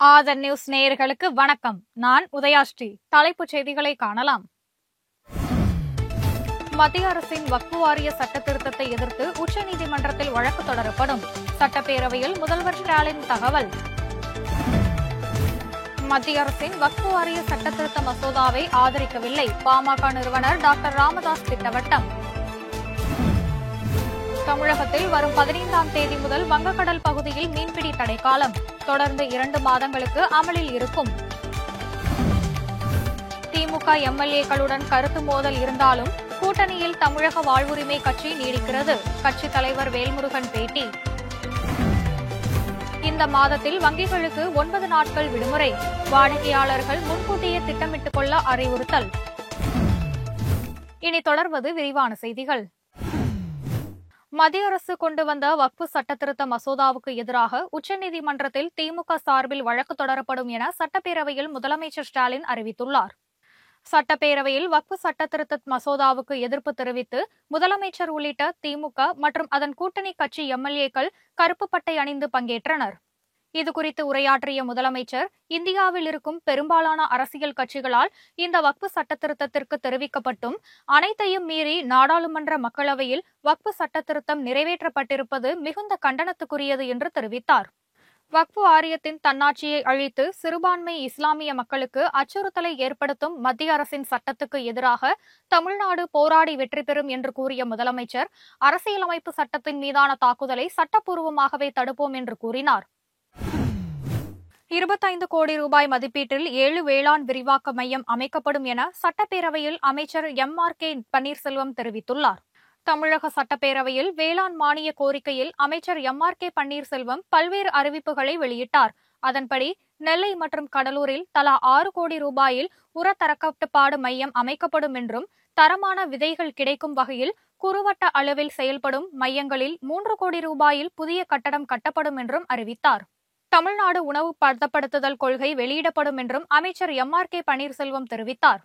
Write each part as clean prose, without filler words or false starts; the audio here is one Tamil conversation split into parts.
ஆதன் நியூஸ் நேயர்களுக்கு வணக்கம். நான் உதயாஸ்ரீ. தலைப்புச் செய்திகளை காணலாம். மத்திய அரசின் வக்ஃபு வாரிய சட்ட திருத்தத்தை எதிர்த்து உச்சநீதிமன்றத்தில் வழக்கு தொடரப்படும். சட்டப்பேரவையில் முதல்வர் ஸ்டாலின் தகவல். மத்திய அரசின் வக்ஃபு வாரிய சட்ட திருத்த மசோதாவை ஆதரிக்கவில்லை. பாமக நிறுவனர் டாக்டர் ராமதாஸ் திட்டவட்டம். தமிழகத்தில் வரும் 15ஆம் தேதி முதல் வங்கக்கடல் பகுதியில் மீன்பிடி தடைக்காலம் தொடர்ந்து 2 மாதங்களுக்கு அமலில் இருக்கும். திமுக எம்எல்ஏக்களுடன் கருத்து மோதல் இருந்தாலும் கூட்டணியில் தமிழக வாழ்வுரிமை கட்சி நீடிக்கிறது. கட்சித் தலைவர் வேல்முருகன் பேட்டி. இந்த மாதத்தில் வங்கிகளுக்கு 9 நாட்கள் விடுமுறை. வாடிக்கையாளர்கள் முன்கூட்டியே திட்டமிட்டுக் கொள்ள அறிவுறுத்தல். இனி தொடர்வது விரிவான செய்திகள். மத்திய அரசு கொண்டு வந்த வக்ஃபு சட்டத்திருத்த மசோதாவுக்கு எதிராக உச்சநீதிமன்றத்தில் திமுக சார்பில் வழக்கு தொடரப்படும் என சட்டப்பேரவையில் முதலமைச்சர் ஸ்டாலின் அறிவித்துள்ளார். சட்டப்பேரவையில் வக்ஃபு சட்டத்திருத்த மசோதாவுக்கு எதிர்ப்பு தெரிவித்து முதலமைச்சர் உள்ளிட்ட திமுக மற்றும் அதன் கூட்டணி கட்சி எம்எல்ஏக்கள் கருப்பு பட்டை அணிந்து பங்கேற்றனர். இதுகுறித்து உரையாற்றிய முதலமைச்சர், இந்தியாவில் இருக்கும் பெரும்பாலான அரசியல் கட்சிகளால் இந்த வக்ஃபு சட்டத்திருத்தத்திற்கு தெரிவிக்கப்பட்டும் அனைத்தையும் மீறி நாடாளுமன்ற மக்களவையில் வக்ஃபு சட்டத்திருத்தம் நிறைவேற்றப்பட்டிருப்பது மிகுந்த கண்டனத்துக்குரியது என்று தெரிவித்தார். வக்ஃபு வாரியத்தின் தன்னாட்சியை அழித்து சிறுபான்மை இஸ்லாமிய மக்களுக்கு அச்சுறுத்தலை ஏற்படுத்தும் மத்திய அரசின் சட்டத்துக்கு எதிராக தமிழ்நாடு போராடி வெற்றி பெறும் என்று கூறிய முதலமைச்சர், அரசியலமைப்பு சட்டத்தின் மீதான தாக்குதலை சட்டப்பூர்வமாகவே தடுப்போம் என்று கூறினார். 25 கோடி ரூபாய் மதிப்பீட்டில் 7 வேளாண் விரிவாக்க மையம் அமைக்கப்படும் என சட்டப்பேரவையில் அமைச்சர் எம்.ஆர்.கே. பன்னீர்செல்வம் தெரிவித்துள்ளார். தமிழக சட்டப்பேரவையில் வேளாண் மானிய கோரிக்கையில் அமைச்சர் எம்.ஆர்.கே. பன்னீர்செல்வம் பல்வேறு அறிவிப்புகளை வெளியிட்டார். அதன்படி நெல்லை மற்றும் கடலூரில் தலா 6 கோடி ரூபாயில் உர தரக்கட்டுப்பாடு மையம் அமைக்கப்படும் என்றும், தரமான விதைகள் கிடைக்கும் வகையில் குறுவட்ட அளவில் செயல்படும் மையங்களில் 3 கோடி ரூபாயில் புதிய கட்டடம் கட்டப்படும் என்றும் அறிவித்தார். தமிழ்நாடு உணவு பதப்படுத்துதல் கொள்கை வெளியிடப்படும் என்றும் அமைச்சர் எம்.ஆர்.கே. பன்னீர்செல்வம் தெரிவித்தார்.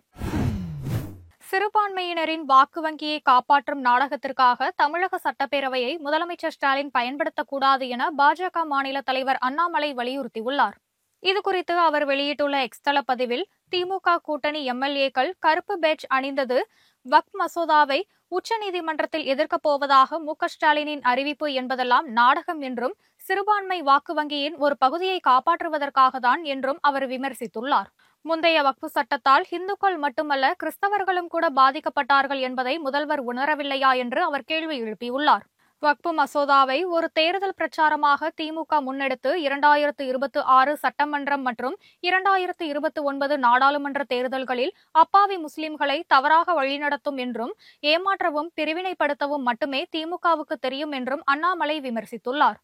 சிறுபான்மையினரின் வாக்கு வங்கியை காப்பாற்றும் நாடகத்திற்காக தமிழக சட்டப்பேரவையை முதலமைச்சர் ஸ்டாலின் பயன்படுத்தக்கூடாது என பாஜக மாநில தலைவர் அண்ணாமலை வலியுறுத்தியுள்ளார். இதுகுறித்து அவர் வெளியிட்டுள்ள எக்ஸ் தள பதிவில், திமுக கூட்டணி எம்எல்ஏக்கள் கருப்பு பேட்ஜ் அணிந்தது வக்ஃப் மசோதாவை உச்சநீதிமன்றத்தில் எதிர்க்கப் போவதாக மு.க. ஸ்டாலினின் அறிவிப்பு என்பதெல்லாம் நாடகம் என்றும், சிறுபான்மை வாக்கு வங்கியின் ஒரு பகுதியை காப்பாற்றுவதற்காகத்தான் என்றும் அவர் விமர்சித்துள்ளார். முந்தைய வக்ஃபு சட்டத்தால் இந்துக்கள் மட்டுமல்ல கிறிஸ்தவர்களும் கூட பாதிக்கப்பட்டார்கள் என்பதை முதல்வர் உணரவில்லையா என்று அவர் கேள்வி எழுப்பியுள்ளார். வக்ஃபு மசோதாவை ஒரு தேர்தல் பிரச்சாரமாக திமுக முன்னெடுத்து 2026 சட்டமன்றம் மற்றும் 2029 நாடாளுமன்ற தேர்தல்களில் அப்பாவி முஸ்லிம்களை தவறாக வழிநடத்தும் என்றும், ஏமாற்றவும் பிரிவினைப்படுத்தவும் மட்டுமே திமுகவுக்கு தெரியும் என்றும் அண்ணாமலை விமர்சித்துள்ளார்.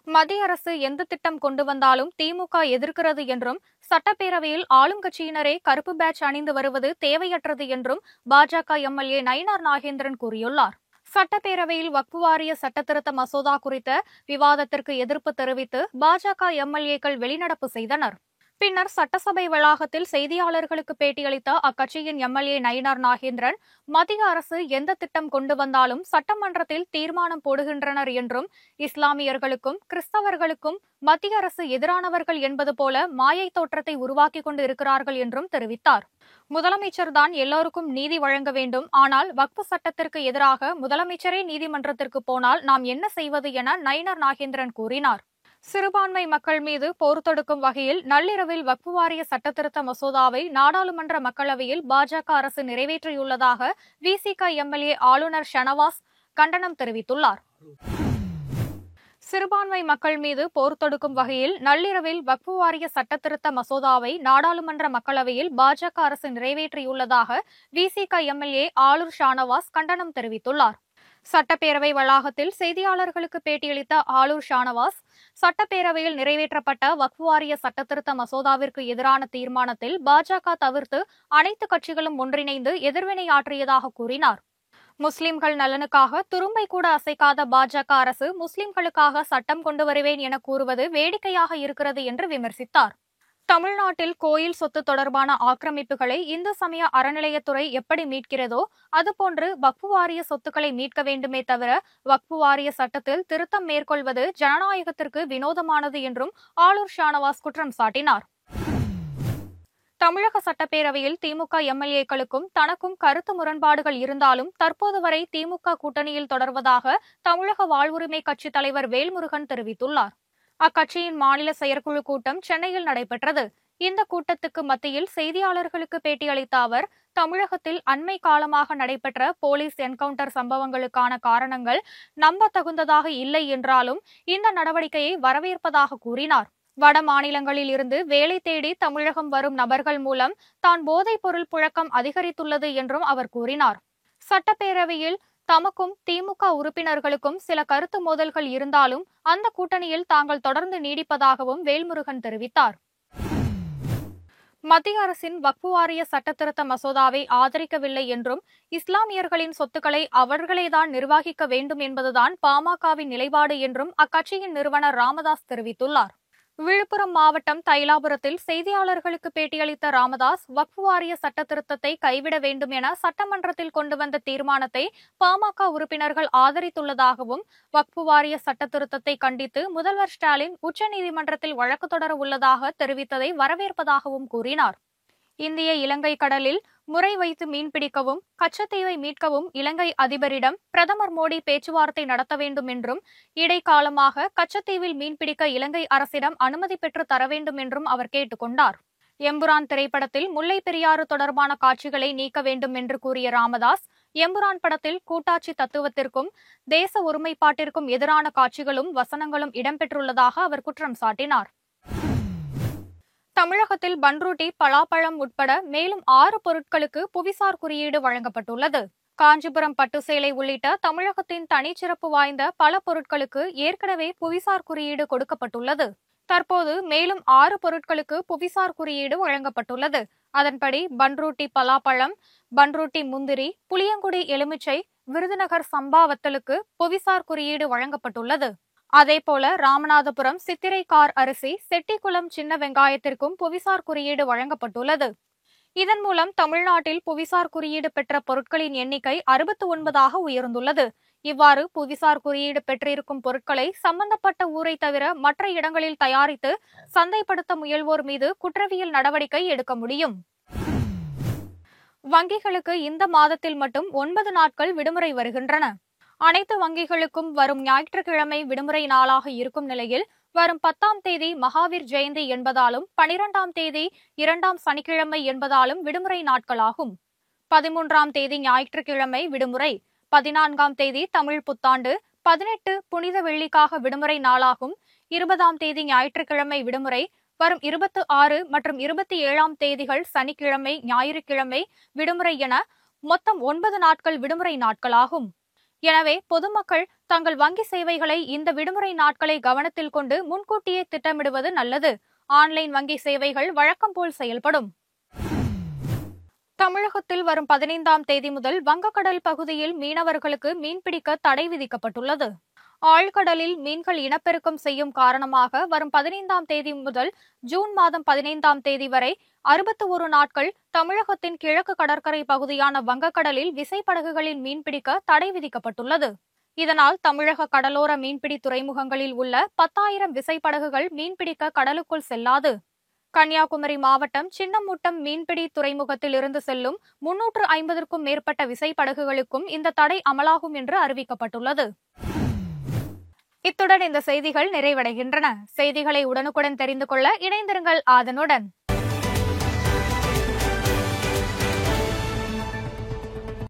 மத்திய அரசு எந்த திட்டம் கொண்டு வந்தாலும் திமுக எதிர்க்கிறது என்றும், சட்டப்பேரவையில் ஆளும் கட்சியினரே கருப்பு பேட்ஜ் அணிந்து வருவது தேவையற்றது என்றும் பாஜக எம்எல்ஏ நயினார் நாகேந்திரன் கூறியுள்ளார். சட்டப்பேரவையில் வக்ஃபு வாரிய சட்டத்திருத்த மசோதா குறித்த விவாதத்திற்கு எதிர்ப்பு தெரிவித்து பாஜக எம்எல்ஏக்கள் வெளிநடப்பு செய்தனர். பின்னர் சட்டசபை வளாகத்தில் செய்தியாளர்களுக்கு பேட்டியளித்த அக்கட்சியின் எம்எல்ஏ நயினார் நாகேந்திரன், மத்திய அரசு எந்த திட்டம் கொண்டு வந்தாலும் சட்டமன்றத்தில் தீர்மானம் போடுகின்றனர் என்றும், இஸ்லாமியர்களுக்கும் கிறிஸ்தவர்களுக்கும் மத்திய அரசு எதிரானவர்கள் என்பது போல மாயை தோற்றத்தை உருவாக்கிக் கொண்டு இருக்கிறார்கள் என்றும் தெரிவித்தார். முதலமைச்சர்தான் எல்லோருக்கும் நீதி வழங்க வேண்டும். ஆனால் வக்ஃபு சட்டத்திற்கு எதிராக முதலமைச்சரே நீதிமன்றத்திற்கு போனால் நாம் என்ன செய்வது என நயினார் நாகேந்திரன் கூறினார். சிறுபான்மை மக்கள் மீது போர் தொடுக்கும் வகையில் நள்ளிரவில் வக்ஃபு வாரிய சட்டத்திருத்த மசோதாவை நாடாளுமன்ற மக்களவையில் பாஜக அரசு நிறைவேற்றியுள்ளதாக விசிக எம்எல்ஏ ஆளுநர் ஷனவாஸ் கண்டனம் தெரிவித்துள்ளார். சிறுபான்மை மக்கள் மீது போர் தொடுக்கும் வகையில் நள்ளிரவில் வக்ஃபு வாரிய சட்டத்திருத்த மசோதாவை நாடாளுமன்ற மக்களவையில் பாஜக அரசு நிறைவேற்றியுள்ளதாக விசிக எம்எல்ஏ ஆளுநர் ஷானவாஸ் கண்டனம் தெரிவித்துள்ளார். சட்டப்பேரவை வளாகத்தில் செய்தியாளர்களுக்கு பேட்டியளித்த ஆளுநர் ஷானவாஸ், சட்டப்பேரவையில் நிறைவேற்றப்பட்ட வக்ஃபு வாரிய சட்டத்திருத்த மசோதாவிற்கு எதிரான தீர்மானத்தில் பாஜக தவிர்த்து அனைத்து கட்சிகளும் ஒன்றிணைந்து எதிர்வினையாற்றியதாக கூறினார். முஸ்லிம்கள் நலனுக்காக துரும்பை கூட அசைக்காத பாஜக அரசு முஸ்லிம்களுக்காக சட்டம் கொண்டு வருவேன் என கூறுவது வேடிக்கையாக இருக்கிறது என்று விமர்சித்தார். தமிழ்நாட்டில் கோயில் சொத்து தொடர்பான ஆக்கிரமிப்புகளை இந்து சமய அறநிலையத்துறை எப்படி மீட்கிறதோ அதுபோன்று வக்ஃபு வாரிய சொத்துக்களை மீட்க வேண்டுமே தவிர வக்ஃபு வாரிய சட்டத்தில் திருத்தம் மேற்கொள்வது ஜனநாயகத்திற்கு வினோதமானது என்றும் ஆளூர் ஷானவாஸ் குற்றம் சாட்டினார். தமிழக சட்டப்பேரவையில் திமுக எம்எல்ஏக்களுக்கும் தனக்கும் கருத்து முரண்பாடுகள் இருந்தாலும் தற்போது வரை திமுக கூட்டணியில் தொடர்வதாக தமிழக வாழ்வுரிமை கட்சித் தலைவர் வேல்முருகன் தெரிவித்துள்ளார். அக்கட்சியின் மாநில செயற்குழு கூட்டம் சென்னையில் நடைபெற்றது. இந்த கூட்டத்துக்கு மத்தியில் செய்தியாளர்களுக்கு பேட்டியளித்த அவர், தமிழகத்தில் அண்மை காலமாக நடைபெற்ற போலீஸ் என்கவுண்டர் சம்பவங்களுக்கான காரணங்கள் நம்பத்தகுந்ததாக இல்லை என்றாலும் இந்த நடவடிக்கையை வரவேற்பதாக கூறினார். வட மாநிலங்களில் இருந்து வேலை தேடி தமிழகம் வரும் நபர்கள் மூலம் தான் போதைப் பொருள் புழக்கம் அதிகரித்துள்ளது என்றும் அவர் கூறினார். சட்டப்பேரவையில் தமக்கும் திமுக உறுப்பினர்களுக்கும் சில கருத்து மோதல்கள் இருந்தாலும் அந்த கூட்டணியில் தாங்கள் தொடர்ந்து நீடிப்பதாகவும் வேல்முருகன் தெரிவித்தார். மத்திய அரசின் வக்ஃபு வாரிய சட்டத்திருத்த மசோதாவை ஆதரிக்கவில்லை என்றும் இஸ்லாமியர்களின் சொத்துக்களை அவர்களேதான் நிர்வகிக்க வேண்டும் என்பதுதான் பாமகவின் நிலைப்பாடு என்றும் அக்கட்சியின் நிறுவனர் ராமதாஸ் தெரிவித்துள்ளார். விழுப்புரம் மாவட்டம் தைலாபுரத்தில் செய்தியாளர்களுக்கு பேட்டியளித்த ராமதாஸ், வக்ஃபு வாரிய சட்ட திருத்தத்தை கைவிட வேண்டும் என சட்டமன்றத்தில் கொண்டு வந்த தீர்மானத்தை பாமக உறுப்பினர்கள் ஆதரித்துள்ளதாகவும் வக்ஃபு வாரிய சட்ட திருத்தத்தை கண்டித்து முதல்வர் ஸ்டாலின் உச்சநீதிமன்றத்தில் வழக்கு தொடர உள்ளதாக தெரிவித்ததை வரவேற்பதாகவும் கூறினார். இந்திய இலங்கை கடலில் முறை வைத்து மீன்பிடிக்கவும் கச்சத்தீவை மீட்கவும் இலங்கை அதிபரிடம் பிரதமர் மோடி பேச்சுவார்த்தை நடத்த வேண்டும் என்றும் இடைக்காலமாக கச்சத்தீவில் மீன்பிடிக்க இலங்கை அரசிடம் அனுமதி பெற்று தர வேண்டும் என்றும் அவர் கேட்டுக் கொண்டார். எம்புரான் திரைப்படத்தில் முல்லை பெரியாறு தொடர்பான காட்சிகளை நீக்க வேண்டும் என்று கூறிய ராமதாஸ், எம்புரான் படத்தில் கூட்டாட்சி தத்துவத்திற்கும் தேச ஒருமைப்பாட்டிற்கும் எதிரான காட்சிகளும் வசனங்களும் இடம்பெற்றுள்ளதாக அவர் குற்றம் சாட்டினார். தமிழகத்தில் பன்ருட்டி, பலாப்பழம் உட்பட மேலும் 6 பொருட்களுக்கு புவிசார் குறியீடு வழங்கப்பட்டுள்ளது. காஞ்சிபுரம் பட்டு சேலை உள்ளிட்ட தமிழகத்தின் தனிச்சிறப்பு வாய்ந்த பல பொருட்களுக்கு ஏற்கனவே புவிசார் குறியீடு கொடுக்கப்பட்டுள்ளது. தற்போது மேலும் 6 பொருட்களுக்கு புவிசார் குறியீடு வழங்கப்பட்டுள்ளது. அதன்படி பன்ருட்டி பலாப்பழம், பன்ருட்டி முந்திரி, புளியங்குடி எலுமிச்சை, விருதுநகர் சம்பா வத்தலுக்கு புவிசார் குறியீடு வழங்கப்பட்டுள்ளது. அதேபோல ராமநாதபுரம் சித்திரை கார் அரிசி, செட்டிக்குளம் சின்ன வெங்காயத்திற்கும் புவிசார் குறியீடு வழங்கப்பட்டுள்ளது. இதன் மூலம் தமிழ்நாட்டில் புவிசார் குறியீடு பெற்ற பொருட்களின் எண்ணிக்கை 69ஆக உயர்ந்துள்ளது. இவ்வாறு புவிசார் குறியீடு பெற்றிருக்கும் பொருட்களை சம்பந்தப்பட்ட ஊரை தவிர மற்ற இடங்களில் தயாரித்து சந்தைப்படுத்த முயல்வோர் மீது குற்றவியல் நடவடிக்கை எடுக்க முடியும். வங்கிகளுக்கு இந்த மாதத்தில் மட்டும் 9 நாட்கள் விடுமுறை வருகின்றன. அனைத்து வங்கிகளுக்கும் வரும் ஞாயிற்றுக்கிழமை விடுமுறை நாளாக இருக்கும் நிலையில் வரும் 10ஆம் தேதி மகாவீர் ஜெயந்தி என்பதாலும் 12ஆம் தேதி 2ஆம் சனிக்கிழமை என்பதாலும் விடுமுறை நாட்களாகும். 13ஆம் தேதி ஞாயிற்றுக்கிழமை விடுமுறை, 14ஆம் தேதி தமிழ் புத்தாண்டு, 18 புனித வெள்ளிக்காக விடுமுறை நாளாகும். 20ஆம் தேதி ஞாயிற்றுக்கிழமை விடுமுறை, வரும் 26 மற்றும் 27ஆம் தேதிகள் சனிக்கிழமை, ஞாயிற்றுக்கிழமை விடுமுறை என மொத்தம் 9 நாட்கள் விடுமுறை நாட்களாகும். எனவே பொதுமக்கள் தங்கள் வங்கி சேவைகளை இந்த விடுமுறை நாட்களை கவனத்தில் கொண்டு முன்கூட்டியே திட்டமிடுவது நல்லது. ஆன்லைன் வங்கி சேவைகள் வழக்கம் போல் செயல்படும். தமிழகத்தில் வரும் 15ஆம் தேதி முதல் வங்கக்கடல் பகுதியில் மீனவர்களுக்கு மீன்பிடிக்க தடை விதிக்கப்பட்டுள்ளது. ஆழ்கடலில் மீன்கள் இனப்பெருக்கம் செய்யும் காரணமாக வரும் 15ஆம் தேதி முதல் ஜூன் மாதம் 15ஆம் தேதி வரை 61 நாட்கள் தமிழகத்தின் கிழக்கு கடற்கரை பகுதியான வங்கக்கடலில் விசைப்படகுகளில் மீன்பிடிக்க தடை விதிக்கப்பட்டுள்ளது. இதனால் தமிழக கடலோர மீன்பிடி துறைமுகங்களில் உள்ள 10,000 விசைப்படகுகள் மீன்பிடிக்க கடலுக்குள் செல்லாது. கன்னியாகுமரி மாவட்டம் சின்னமுட்டம் மீன்பிடி துறைமுகத்தில் இருந்து செல்லும் 350க்கும் மேற்பட்ட விசைப்படகுகளுக்கும் இந்த தடை அமலாகும் என்று அறிவிக்கப்பட்டுள்ளது. இத்துடன் இந்த செய்திகள் நிறைவடைகின்றன. செய்திகளை உடனுக்குடன் தெரிந்து கொள்ள இணைந்திருங்கள் ஆதனுடன்.